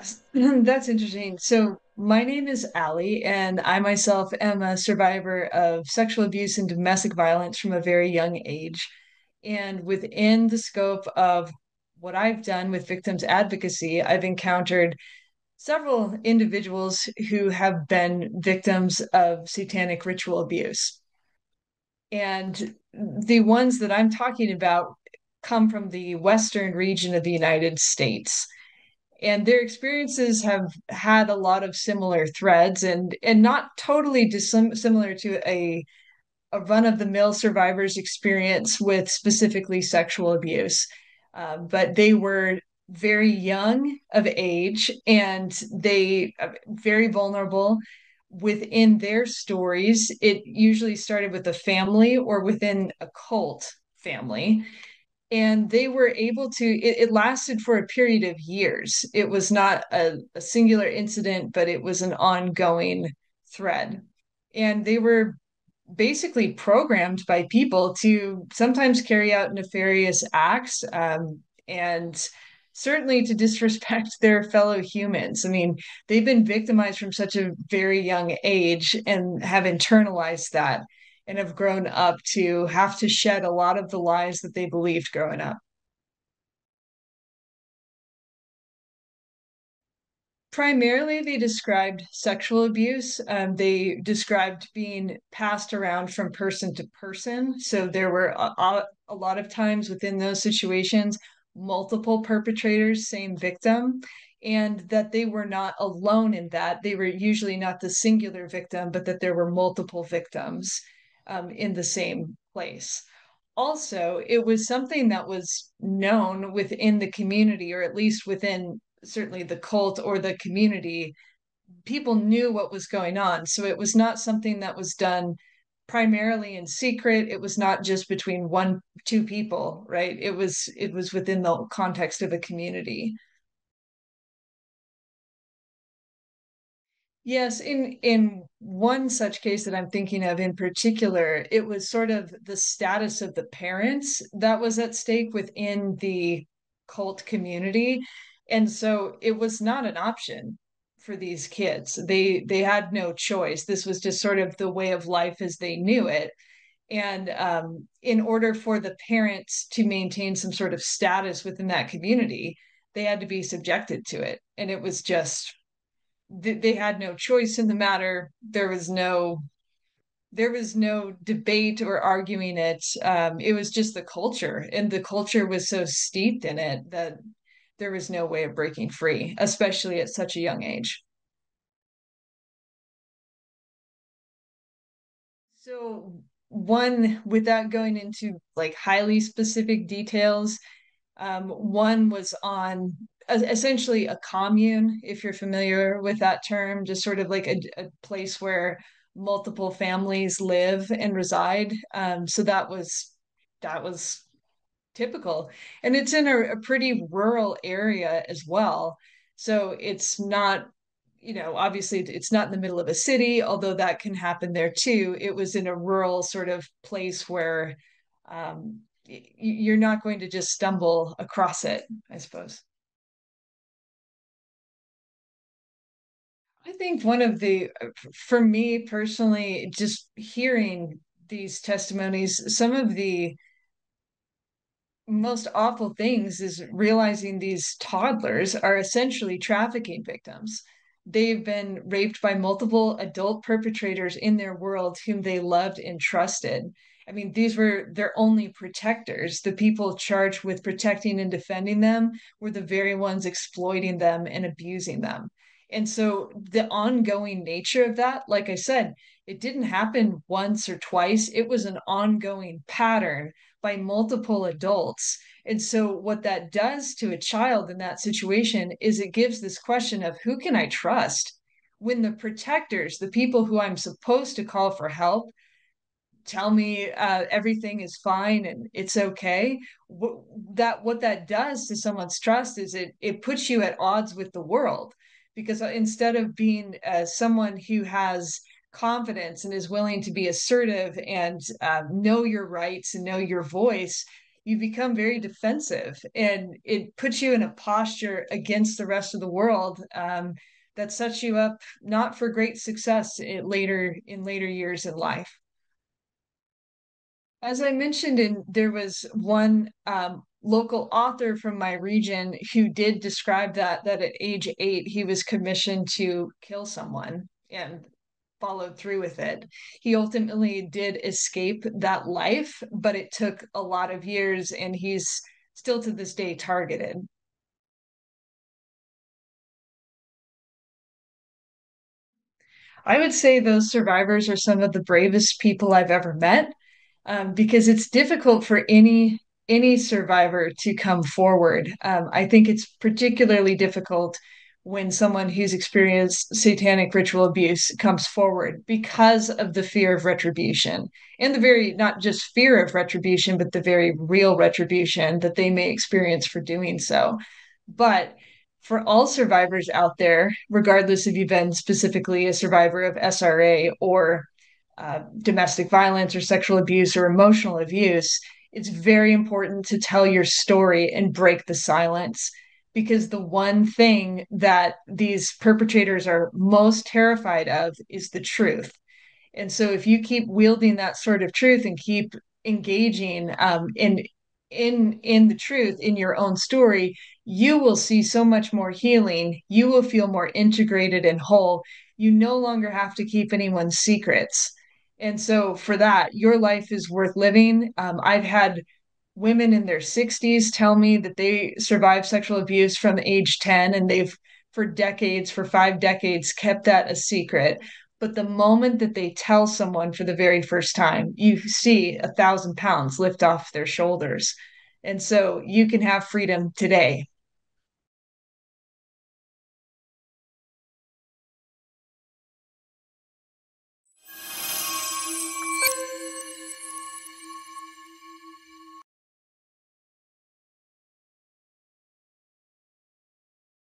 Yes, that's interesting. So, my name is Allie, and I myself am a survivor of sexual abuse and domestic violence from a very young age. And within the scope of what I've done with victims advocacy, I've encountered several individuals who have been victims of satanic ritual abuse. And the ones that I'm talking about come from the western region of the United States, and their experiences have had a lot of similar threads and not totally dissimilar to a run-of-the-mill survivor's experience with specifically sexual abuse. But they were very young of age, and they very vulnerable. Within their stories, it usually started with a family or within a cult family, and they were able to it lasted for a period of years. It was not a singular incident, but it was an ongoing thread, and they were basically programmed by people to sometimes carry out nefarious acts, and certainly to disrespect their fellow humans. I mean, they've been victimized from such a very young age and have internalized that and have grown up to have to shed a lot of the lies that they believed growing up. Primarily, they described sexual abuse. They described being passed around from person to person. So there were a lot of times within those situations, multiple perpetrators, same victim, and that they were not alone in that. They were usually not the singular victim, but that there were multiple victims in the same place. Also, it was something that was known within the community, or at least within certainly the cult or the community. People knew what was going on. So it was not something that was done primarily in secret. It was not just between two people, right? It was within the context of a community. Yes, in one such case that I'm thinking of in particular, it was sort of the status of the parents that was at stake within the cult community. And so it was not an option for these kids. They had no choice. This was just sort of the way of life as they knew it. And in order for the parents to maintain some sort of status within that community, they had to be subjected to it. And it was just they had no choice in the matter. There was no debate or arguing it. It was just the culture, and the culture was so steeped in it that there was no way of breaking free, especially at such a young age. So one, without going into like highly specific details, one was on essentially a commune, if you're familiar with that term, just sort of like a place where multiple families live and reside. So that was typical, and it's in a pretty rural area as well. So it's not, obviously it's not in the middle of a city, although that can happen there too. It was in a rural sort of place where you're not going to just stumble across it, I suppose. I think one of for me personally, just hearing these testimonies, some of the most awful things is realizing these toddlers are essentially trafficking victims. They've been raped by multiple adult perpetrators in their world whom they loved and trusted. I mean, these were their only protectors. The people charged with protecting and defending them were the very ones exploiting them and abusing them. And so the ongoing nature of that, like I said, it didn't happen once or twice. It was an ongoing pattern by multiple adults. And so, what that does to a child in that situation is it gives this question of who can I trust when the protectors, the people who I'm supposed to call for help, tell me everything is fine and it's okay. What that does to someone's trust is it puts you at odds with the world, because instead of being someone who has confidence and is willing to be assertive and know your rights and know your voice, you become very defensive, and it puts you in a posture against the rest of the world, that sets you up not for great success in later years in life. As I mentioned, there was one local author from my region who did describe that at age 8 he was commissioned to kill someone and followed through with it. He ultimately did escape that life, but it took a lot of years, and he's still to this day targeted. I would say those survivors are some of the bravest people I've ever met, because it's difficult for any survivor to come forward. I think it's particularly difficult when someone who's experienced satanic ritual abuse comes forward because of the fear of retribution, and the very not just fear of retribution, but the very real retribution that they may experience for doing so. But for all survivors out there, regardless if you've been specifically a survivor of SRA or domestic violence or sexual abuse or emotional abuse, it's very important to tell your story and break the silence. Because the one thing that these perpetrators are most terrified of is the truth. And so if you keep wielding that sort of truth and keep engaging in the truth in your own story, you will see so much more healing. You will feel more integrated and whole. You no longer have to keep anyone's secrets. And so for that, your life is worth living. I've had women in their 60s tell me that they survived sexual abuse from age 10, and they've for decades, for 5 decades, kept that a secret. But the moment that they tell someone for the very first time, you see 1,000 pounds lift off their shoulders. And so you can have freedom today.